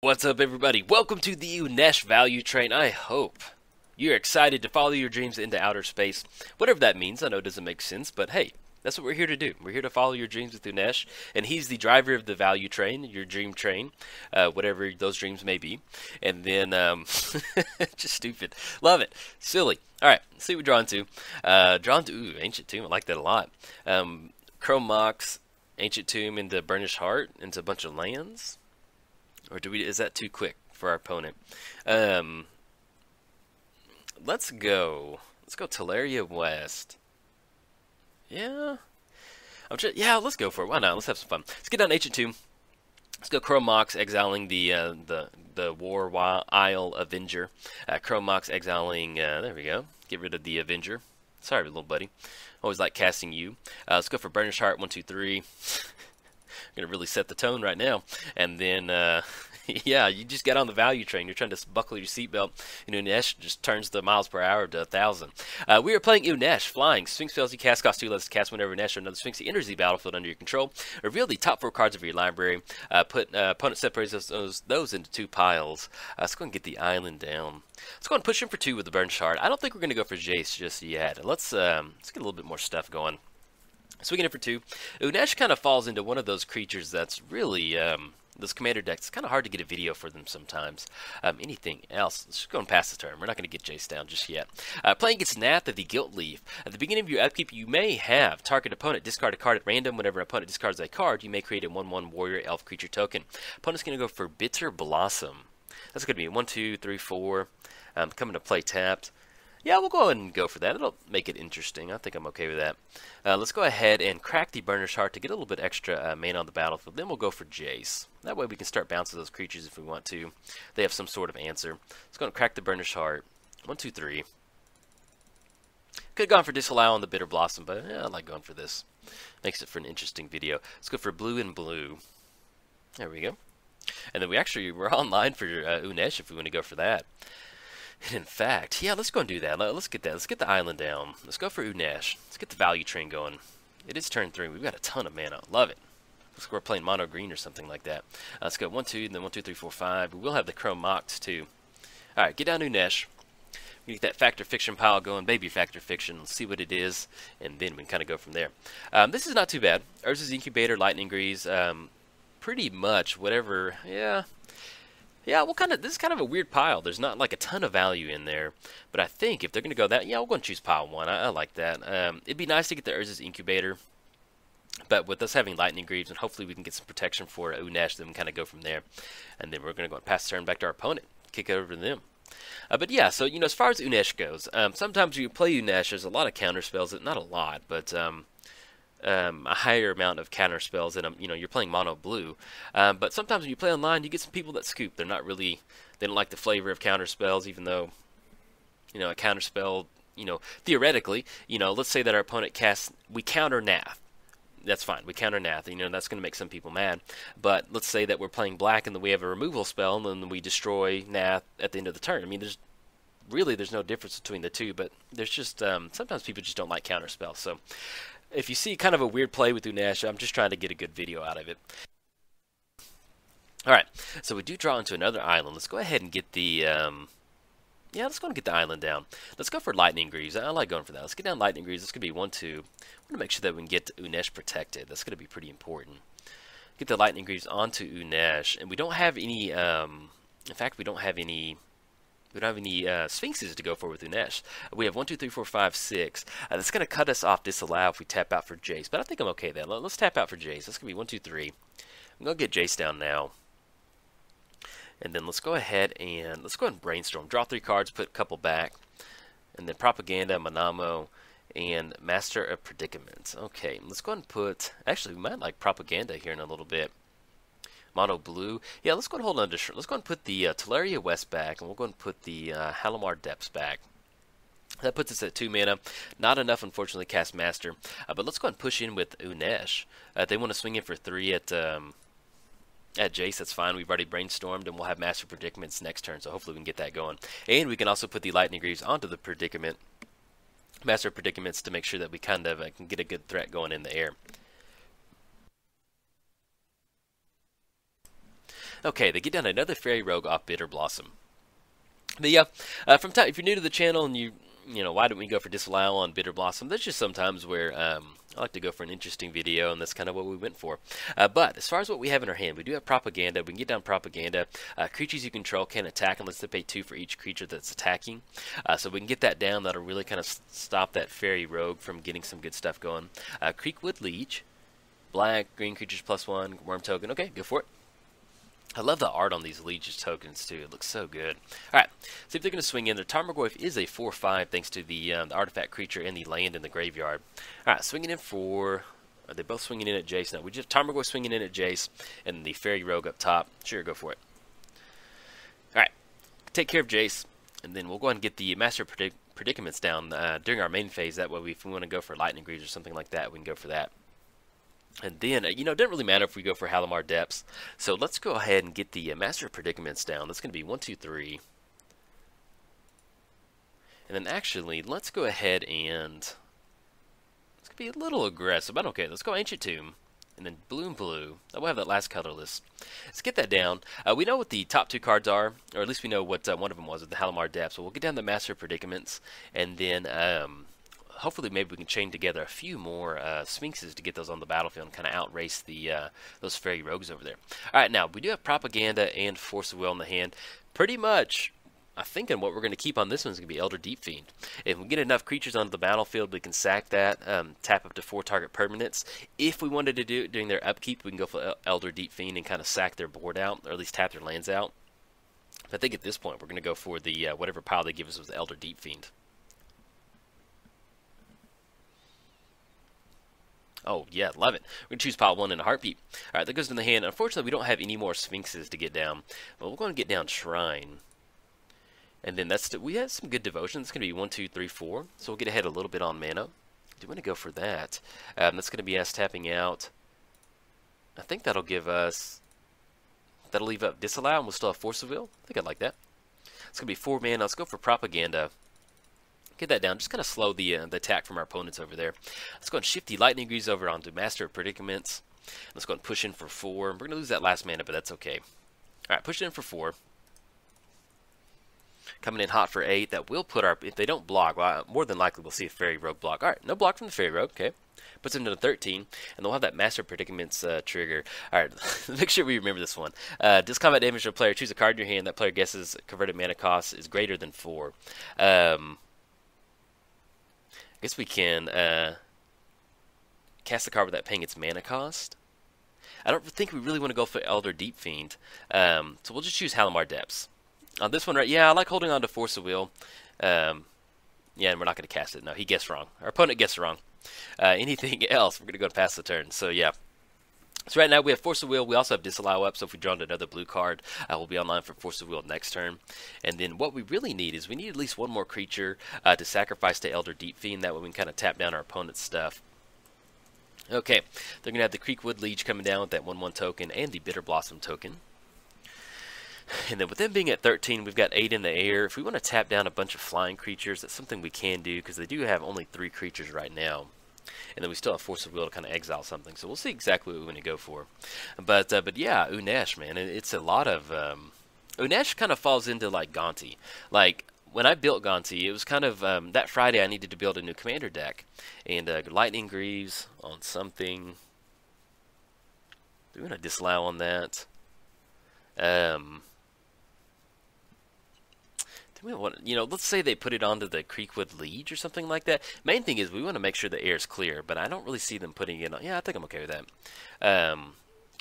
What's up, everybody? Welcome to the Unesh value train. I hope you're excited to follow your dreams into outer space. Whatever that means, I know it doesn't make sense, but hey, that's what we're here to do. We're here to follow your dreams with Unesh, and he's the driver of the value train, your dream train, whatever those dreams may be. And then, just stupid. Love it. Silly. All right, let's see what we're drawn to. Ooh, Ancient Tomb. I like that a lot. Chrome Mox, Ancient Tomb into Burnished Heart, into a bunch of lands. Or is that too quick for our opponent? Let's go. Let's go Teleria West. Yeah. Yeah, let's go for it. Why not? Let's have some fun. Let's get down to Ancient Tomb. Let's go Chrome Mox exiling the War Isle Avenger. Chrome Mox exiling, there we go. Get rid of the Avenger. Sorry, little buddy. Always like casting you. Let's go for Burnished Heart, 1, 2, 3. Gonna really set the tone right now. And then yeah, you just got on the value train. You're trying to buckle your seatbelt, and Unesh just turns the miles per hour to 1,000. We are playing Unesh, flying. Sphinx spells you cast, cost 2 less to cast whenever Unesh or another Sphinx enters the battlefield under your control. Reveal the top 4 cards of your library. Opponent separates those into 2 piles. Let's go and get the island down. Let's go and push him for 2 with the Burnished Heart. I don't think we're going to go for Jace just yet. Let's get a little bit more stuff going. Swinging it for 2. Unesh kind of falls into one of those creatures that's really, those commander decks, it's kind of hard to get a video for them sometimes. Anything else? Let's just go and pass the turn. We're not going to get Jace down just yet. Playing against Nath of the Gilt-Leaf. At the beginning of your upkeep, you may have target opponent discard a card at random. Whenever an opponent discards a card, you may create a 1/1 warrior elf creature token. Opponent's going to go for Bitter Blossom. That's going to be 1, 2, 3, 4. Coming to play tapped. Yeah, we'll go ahead and go for that. It'll make it interesting. I think I'm okay with that. Let's go ahead and crack the Burnished Heart to get a little bit extra mana on the battlefield. Then we'll go for Jace. That way we can start bouncing those creatures if we want to. They have some sort of answer. Let's go and crack the Burnished Heart. 1, 2, 3. Could have gone for Disallow on the Bitter Blossom, but yeah, I like going for this. Makes it for an interesting video. Let's go for Blue and Blue. There we go. And then we're online for Unesh if we want to go for that. And in fact, yeah, let's go and do that. Let's get that. Let's get the island down. Let's go for Unesh. Let's get the value train going. It is turn 3. We've got a ton of mana. Love it. Looks like we're playing mono green or something like that. Let's go 1, 2, and then 1, 2, 3, 4, 5. We will have the Chrome Mox too. All right, get down to Unesh. We get that Factor Fiction pile going. Baby Factor Fiction. Let's see what it is, and then we can kind of go from there. This is not too bad. Urza's Incubator, Lightning Grease. Pretty much whatever. Yeah. Yeah, this is kind of a weird pile. There's not like a ton of value in there, but I think if they're going to go that, yeah, we'll go and choose pile 1. I like that. It'd be nice to get the Urza's Incubator, but with us having Lightning Greaves, and hopefully we can get some protection for Unesh, then we kind of go from there. And then we're going to go and pass the turn back to our opponent, kick it over to them. But yeah, so, as far as Unesh goes, sometimes you play Unesh, there's a lot of counter spells, not a lot, but a higher amount of counter spells than you're playing mono blue. But sometimes when you play online, you get some people that scoop. They don't like the flavor of counter spells, even though a counter spell, theoretically, let's say that our opponent we counter Nath. That's fine. We counter Nath. That's going to make some people mad. But let's say that we're playing black and then we have a removal spell and then we destroy Nath at the end of the turn. I mean, there's no difference between the two, but there's just sometimes people just don't like counter spells. So if you see kind of a weird play with Unesh, I'm just trying to get a good video out of it. Alright, so we do draw into another island. Let's go ahead and get the, let's go and get the island down. Let's go for Lightning Greaves. I like going for that. Let's get down Lightning Greaves. This could be 1, 2. I want to make sure that we can get Unesh protected. That's going to be pretty important. Get the Lightning Greaves onto Unesh. And we don't have any, in fact, we don't have any Sphinxes to go for with Unesh. We have 1, 2, 3, 4, 5, 6. That's going to cut us off Disallow if we tap out for Jace. But I think I'm okay then. Let's tap out for Jace. That's going to be 1, 2, 3. I'm going to get Jace down now. And then let's go ahead and brainstorm. Draw 3 cards, put a couple back. And then Propaganda, Manamo, and Master of Predicaments. Okay, let's go ahead and put... Actually, we might like Propaganda here in a little bit. Mono blue. Yeah, let's go and hold on to... Let's go and put the Teleria West back, and we'll go and put the Halimar Depths back. That puts us at 2 mana. Not enough, unfortunately, to cast Master. But let's go and push in with Unesh. If they want to swing in for 3 at Jace, that's fine. We've already brainstormed, and we'll have Master Predicaments next turn, so hopefully we can get that going. And we can also put the Lightning Greaves onto the Predicament, Master Predicaments, to make sure that we kind of can get a good threat going in the air. Okay, they get down another Fairy Rogue off Bitter Blossom. But yeah, from time, if you're new to the channel and you know, why don't we go for Disallow on Bitter Blossom? That's just sometimes where I like to go for an interesting video, and that's kind of what we went for. But as far as what we have in our hand, we do have Propaganda. We can get down Propaganda. Creatures you control can attack unless they pay 2 for each creature that's attacking. So we can get that down. That'll really kind of stop that Fairy Rogue from getting some good stuff going. Creekwood Liege. Black, green creatures +1, worm token. Okay, go for it. I love the art on these Liege's tokens, too. It looks so good. Alright, see if they're going to swing in. Their Tarmogoyf is a 4/5 thanks to the artifact creature and the land in the graveyard. Alright, swinging in for... Are they both swinging in at Jace? No, we just have Tarmogoyf swinging in at Jace and the Fairy Rogue up top. Sure, go for it. Alright, take care of Jace, and then we'll go ahead and get the Master Predicaments down during our main phase. That way, if we want to go for Lightning Greaves or something like that, we can go for that. And then, you know, it doesn't really matter if we go for Halimar Depths. So let's go ahead and get the Master Predicaments down. That's going to be 1, 2, 3. And then actually, let's go ahead and... It's going to be a little aggressive, but okay. Let's go Ancient Tomb. And then Blue and Blue. We'll have that last colorless. Let's get that down. We know what the top 2 cards are, or at least we know what one of them was with the Halimar Depths. So we'll get down the Master Predicaments, and then... hopefully maybe we can chain together a few more Sphinxes to get those on the battlefield and kind of outrace the those Fairy Rogues over there. Alright, now, we do have Propaganda and Force of Will in the hand. Pretty much, I'm thinking what we're going to keep on this one is going to be Elder Deep Fiend. If we get enough creatures onto the battlefield, we can sack that, tap up to 4 target permanents. If we wanted to do it during their upkeep, we can go for Elder Deep Fiend and kind of sack their board out, or at least tap their lands out. But I think at this point, we're going to go for the whatever pile they give us with the Elder Deep Fiend. Oh, yeah, love it. We're going to choose pile 1 in a heartbeat. Alright, that goes in the hand. Unfortunately, we don't have any more Sphinxes to get down. But we're going to get down Shrine. And then we have some good devotion. It's going to be 1, 2, 3, 4. So we'll get ahead a little bit on mana. Do want to go for that. That's going to be us tapping out. I think that'll give us... That'll leave up Disallow, and we'll still have Force of Will. I think I'd like that. It's going to be 4 mana. Let's go for Propaganda. Get that down. Just kind of slow the attack from our opponents over there. Let's go and shift the Lightning Greaves over onto Master of Predicaments. Let's go and push in for 4. We're going to lose that last mana, but that's okay. Alright, push in for 4. Coming in hot for 8. That will put our... If they don't block, well, more than likely we'll see a Fairy Rogue block. Alright, no block from the Fairy Rogue. Okay. Puts them to 13. And they'll have that Master of Predicaments trigger. Alright, make sure we remember this one. Does combat damage to a player. Choose a card in your hand. That player guesses converted mana cost is greater than 4. I guess we can cast the card without paying its mana cost. I don't think we really want to go for Elder Deep Fiend. So we'll just choose Halimar Depths. On this one, right? Yeah, I like holding on to Force of Will. Yeah, and we're not going to cast it. No, he guessed wrong. Our opponent guessed wrong. Anything else, we're going to go and pass the turn. So, yeah. So right now we have Force of Will. We also have Disallow up, so if we draw another blue card, we'll be online for Force of Will next turn. And then what we really need is we need at least one more creature to sacrifice to Elder Deep Fiend. That way we can kind of tap down our opponent's stuff. Okay, they're going to have the Creekwood Liege coming down with that 1/1 token and the Bitter Blossom token. And then with them being at 13, we've got 8 in the air. If we want to tap down a bunch of flying creatures, that's something we can do because they do have only 3 creatures right now. And then we still have Force of Will to kind of exile something. So we'll see exactly what we want to go for. But yeah, Unesh, man, it's a lot of... Unesh kind of falls into like Gonti. Like, when I built Gonti, it was kind of... that Friday I needed to build a new commander deck. And Lightning Greaves on something. Do we want to disallow on that? You know, let's say they put it onto the Creekwood Liege or something like that. Main thing is we want to make sure the air is clear, but I don't really see them putting it on. Yeah, I think I'm okay with that.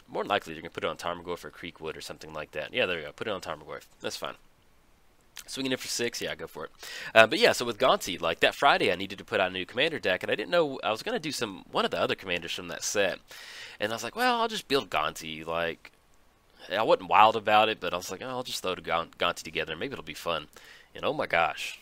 More than likely, they're going to put it on Tarmogoyf or Creekwood or something like that. Yeah, there we go. Put it on Tarmogoyf. That's fine. Swinging in for 6, yeah, go for it. But yeah, so with Gonti, like that Friday, I needed to put out a new commander deck, and I didn't know I was going to do one of the other commanders from that set. And I was like, well, I'll just build Gonti. Like, I wasn't wild about it, but I was like, oh, I'll just throw the Gonti together. Maybe it'll be fun. And oh my gosh,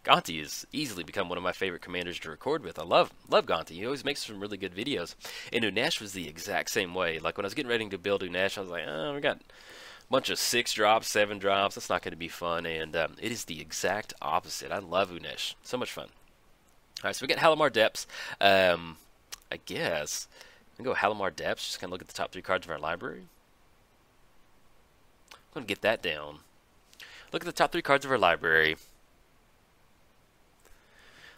Gonti has easily become one of my favorite commanders to record with. I love Gonti. He always makes some really good videos. And Unesh was the exact same way. Like when I was getting ready to build Unesh, I was like, oh, we got a bunch of 6 drops, 7 drops. That's not going to be fun. And it is the exact opposite. I love Unesh. So much fun. All right, so we got Halimar Depths. I guess we can go Halimar Depths. Just kind of look at the top 3 cards of our library. going to get that down. Look at the top 3 cards of our library.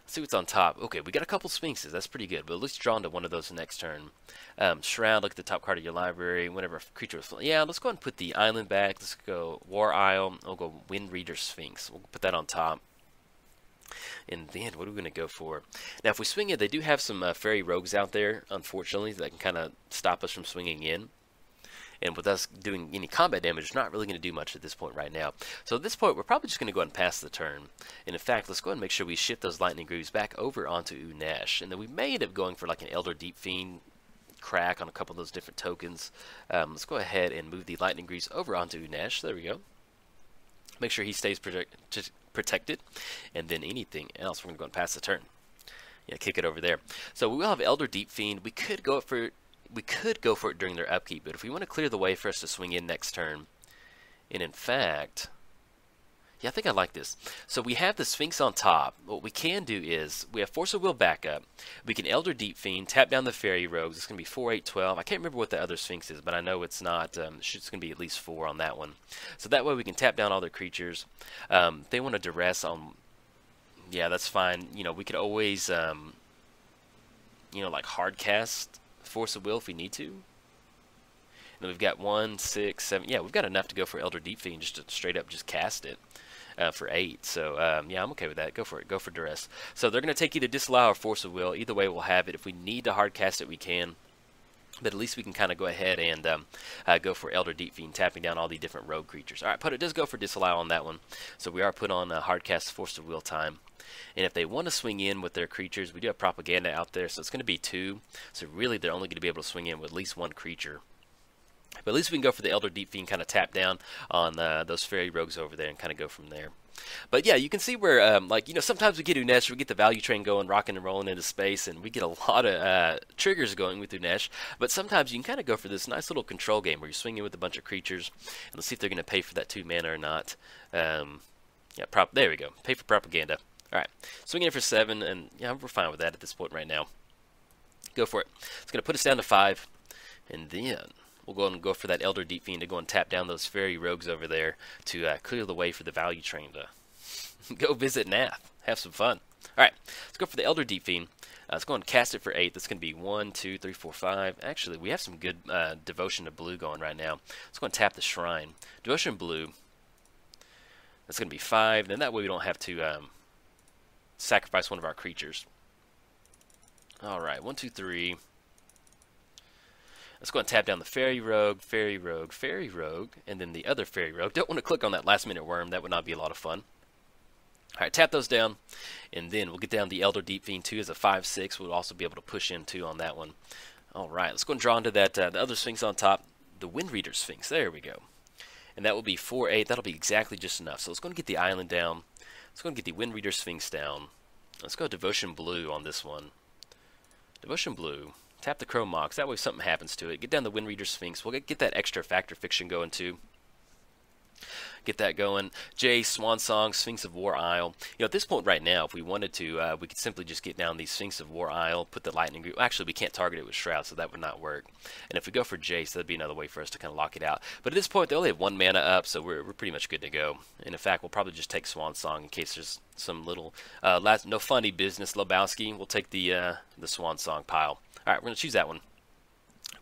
Let's see what's on top. Okay, we got a couple Sphinxes. That's pretty good. But at least draw into one of those next turn. Shroud, look at the top card of your library. Whenever a creature was... Yeah, let's go ahead and put the island back. Let's go War Isle. We'll go Wind Reader Sphinx. We'll put that on top. And then, what are we going to go for? Now, if we swing it, they do have some fairy rogues out there, unfortunately, that can kind of stop us from swinging in. And with us doing any combat damage, it's not really going to do much at this point right now. So at this point, we're probably just going to go ahead and pass the turn. And in fact, let's go ahead and make sure we shift those Lightning Greaves back over onto Unesh. And then we may end up going for like an Elder Deep Fiend crack on a couple of those different tokens. Let's go ahead and move the Lightning Greaves over onto Unesh. There we go. Make sure he stays protected. And then anything else, we're going to go and pass the turn. Yeah, kick it over there. So we will have Elder Deep Fiend. We could go for it during their upkeep, but if we want to clear the way for us to swing in next turn, and in fact, yeah, I think I like this. So we have the Sphinx on top. What we can do is, we have Force of Will backup. We can Elder Deep Fiend, tap down the Fairy Rogues. It's going to be 4, 8, 12. I can't remember what the other Sphinx is, but I know it's not, it's going to be at least 4 on that one. So that way we can tap down all their creatures. They want to duress on, yeah, that's fine. You know, we could always, you know, like hard cast Force of Will if we need to. And then we've got 1, 6, 7. Yeah, we've got enough to go for Elder Deep Fiend just to straight up just cast it for 8. So yeah, I'm okay with that. Go for it. Go for duress. So they're going to take either disallow or Force of Will. Either way, we'll have it. If we need to hard cast it, we can. But at least we can kind of go ahead and go for Elder Deep Fiend, tapping down all the different rogue creatures. All right, but it does go for disallow on that one. So we are put on hard cast Force of Will time. And if they want to swing in with their creatures, we do have Propaganda out there, so it's going to be 2. So really, they're only going to be able to swing in with at least 1 creature. But at least we can go for the Elder Deep Fiend, kind of tap down on those Fairy Rogues over there and kind of go from there. But yeah, you can see where, like, you know, sometimes we get Unesh, we get the value train going, rocking and rolling into space, and we get a lot of triggers going with Unesh. But sometimes you can kind of go for this nice little control game where you swing in with a bunch of creatures, and let's see if they're going to pay for that 2 mana or not. Yeah, there we go. Pay for Propaganda. Alright, swinging in for 7, and yeah, we're fine with that at this point right now. Go for it. It's going to put us down to 5, and then we'll go and go for that Elder Deep Fiend to go and tap down those Fairy Rogues over there to clear the way for the value train to go visit Nath. Have some fun. Alright, let's go for the Elder Deep Fiend. Let's go and cast it for 8. That's going to be 1, 2, 3, 4, 5. Actually, we have some good Devotion to Blue going right now. Let's go and tap the Shrine. Devotion Blue. That's going to be 5. Then that way we don't have to sacrifice one of our creatures. Alright, 1, 2, 3. Let's go and tap down the Fairy Rogue, Fairy Rogue, Fairy Rogue, and then the other Fairy Rogue. Don't want to click on that last minute worm. That would not be a lot of fun. Alright, tap those down, and then we'll get down the Elder Deep Fiend 2 as a 5/6. We'll also be able to push in 2 on that one. Alright, let's go and draw into that, the other Sphinx on top, the Wind Reader Sphinx. There we go. And that will be 4, 8. That'll be exactly just enough. So let's go and get the island down. Let's go and get the Wind Reader Sphinx down. Let's go Devotion Blue on this one. Devotion Blue. Tap the Chrome Mox. That way if something happens to it. Get down the Wind Reader Sphinx. We'll get that extra Factor Fiction going too. Get that going. Jay, Swan Song, Sphinx of War Isle. You know, at this point right now, if we wanted to, we could simply just get down the Sphinx of War Isle, put the Lightning Group. Actually, we can't target it with Shroud, so that would not work. And if we go for Jace, that'd be another way for us to kind of lock it out. But at this point, they only have 1 mana up, so we're pretty much good to go. And in fact, we'll probably just take Swan Song in case there's some little, no funny business, Lebowski. We'll take the Swan Song pile. All right, we're going to choose that one.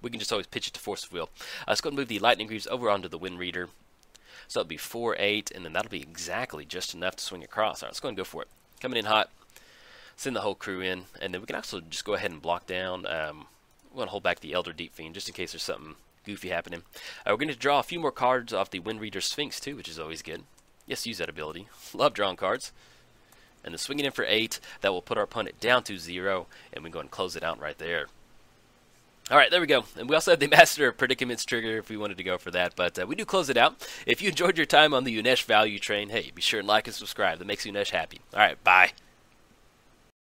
We can just always pitch it to Force of Will. Let's go and move the Lightning Greaves over onto the Wind Reader. So that'll be 4, 8, and then that'll be exactly just enough to swing across. All right, let's go and go for it. Coming in hot. Send the whole crew in, and then we can also just go ahead and block down. We're going to hold back the Elder Deep Fiend just in case there's something goofy happening. We're going to draw a few more cards off the Wind Reader Sphinx too, which is always good. Yes, use that ability. Love drawing cards. And then swinging in for 8, that will put our opponent down to 0, and we can go and close it out right there. Alright, there we go. And we also have the Master of Predicaments trigger if we wanted to go for that. But we do close it out. If you enjoyed your time on the Unesh value train, hey, be sure and like and subscribe. That makes Unesh happy. Alright, bye.